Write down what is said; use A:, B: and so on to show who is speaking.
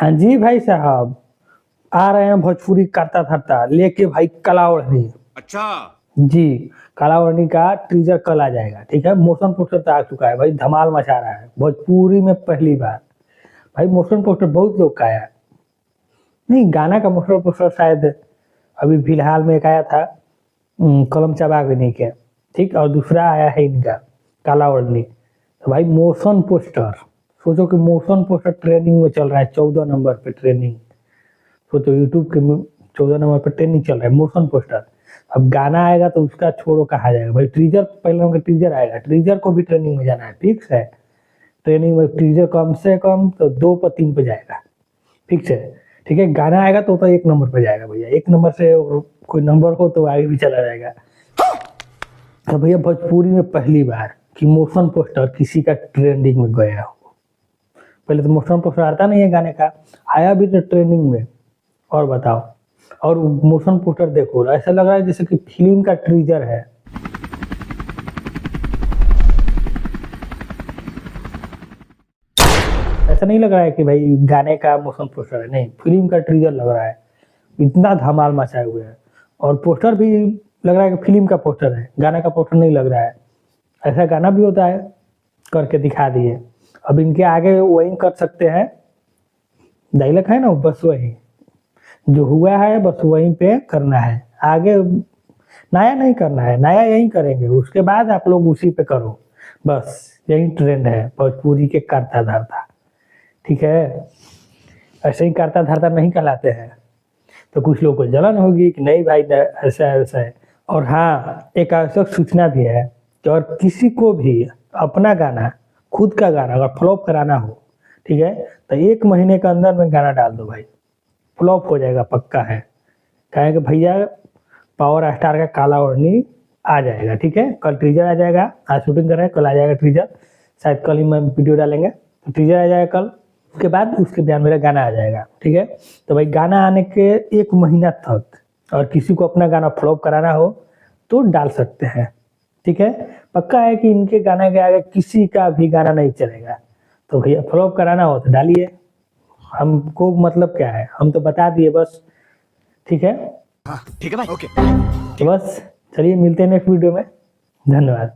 A: हाँ जी भाई साहब, आ रहे हैं भोजपुरी करता धरता लेके भाई कला ओढ़नी।
B: अच्छा।
A: जी, काला ओढ़नी का टीजर कल आ जाएगा। ठीक है, मोशन पोस्टर तो आ चुका है भाई, धमाल मचा रहा है भोजपुरी में पहली बार। भाई मोशन पोस्टर बहुत लोग का आया नहीं, गाना का मोशन पोस्टर शायद अभी फिलहाल में एक आया था, कलम चबाग नहीं के। ठीक, और दूसरा आया है इनका काला ओढ़नी। तो भाई मोशन पोस्टर, सोचो कि मोशन पोस्टर ट्रेनिंग में चल रहा है, 14 नंबर पे ट्रेनिंग। सोचो यूट्यूब के 14 नंबर पर ट्रेनिंग चल रहा है मोशन पोस्टर। अब गाना आएगा तो उसका छोड़ो कहा जाएगा भाई। टीजर पहले नंबर टीजर आएगा, टीजर को भी ट्रेनिंग में जाना है, फिक्स है। ट्रेनिंग में टीजर कम से कम तो 2 पर 3 पे जाएगा, फिक्स है। ठीक है, गाना आएगा तो 1 नंबर पे जाएगा भैया। 1 नंबर से कोई नंबर हो तो आगे भी चला जाएगा। तो भैया भोजपुरी में पहली बार कि मोशन पोस्टर किसी का ट्रेंडिंग में गया हो। पहले तो मोशन पोस्टर आता नहीं है गाने का, आया भी तो ट्रेंडिंग में। और बताओ, और मोशन पोस्टर देखो, ऐसा लग रहा है जैसे कि फिल्म का टीजर है। ऐसा नहीं लग रहा है कि भाई गाने का मोशन पोस्टर है, नहीं, फिल्म का टीजर लग रहा है। इतना धमाल मचाए हुए है, और पोस्टर भी लग रहा है कि फिल्म का पोस्टर है, गाना का पोस्टर नहीं लग रहा है। ऐसा गाना भी होता है, करके दिखा दिए। अब इनके आगे वही कर सकते हैं, डायलॉग है ना, बस वही जो हुआ है बस वहीं पे करना है। आगे नया नहीं करना है, नया यही करेंगे, उसके बाद आप लोग उसी पे करो। बस यही ट्रेंड है भोजपुरी के करता धरता। ठीक है, ऐसे ही करता धरता नहीं कहलाते हैं तो कुछ लोग को जलन होगी कि नहीं भाई ऐसा है वैसा है। और हाँ, एक आवश्यक सूचना भी है कि और किसी को भी अपना गाना, खुद का गाना अगर फ्लॉप कराना हो, ठीक है, तो 1 महीने के अंदर में गाना डाल दो भाई, फ्लॉप हो जाएगा पक्का है। कहेंगे भैया पावर स्टार का काला ओढ़नी आ जाएगा। ठीक है, कल टीजर आ जाएगा, आज शूटिंग कर रहे हैं, कल आ जाएगा टीजर। शायद कल ही मैं वीडियो डालेंगे, तो टीजर आ जाएगा कल, उसके बाद उसके बयान मेरा गाना आ जाएगा। ठीक है, तो भाई गाना आने के 1 महीना तक और किसी को अपना गाना फ्लॉप कराना हो तो डाल सकते हैं। ठीक है, पक्का है कि इनके गाने के आगे किसी का भी गाना नहीं चलेगा। तो भैया फ्लॉप कराना हो तो डालिए, हमको मतलब क्या है, हम तो बता दिए बस। ठीक है,
B: ठीक है भाई, ओके।
A: तो बस चलिए मिलते हैं नेक्स्ट वीडियो में। धन्यवाद।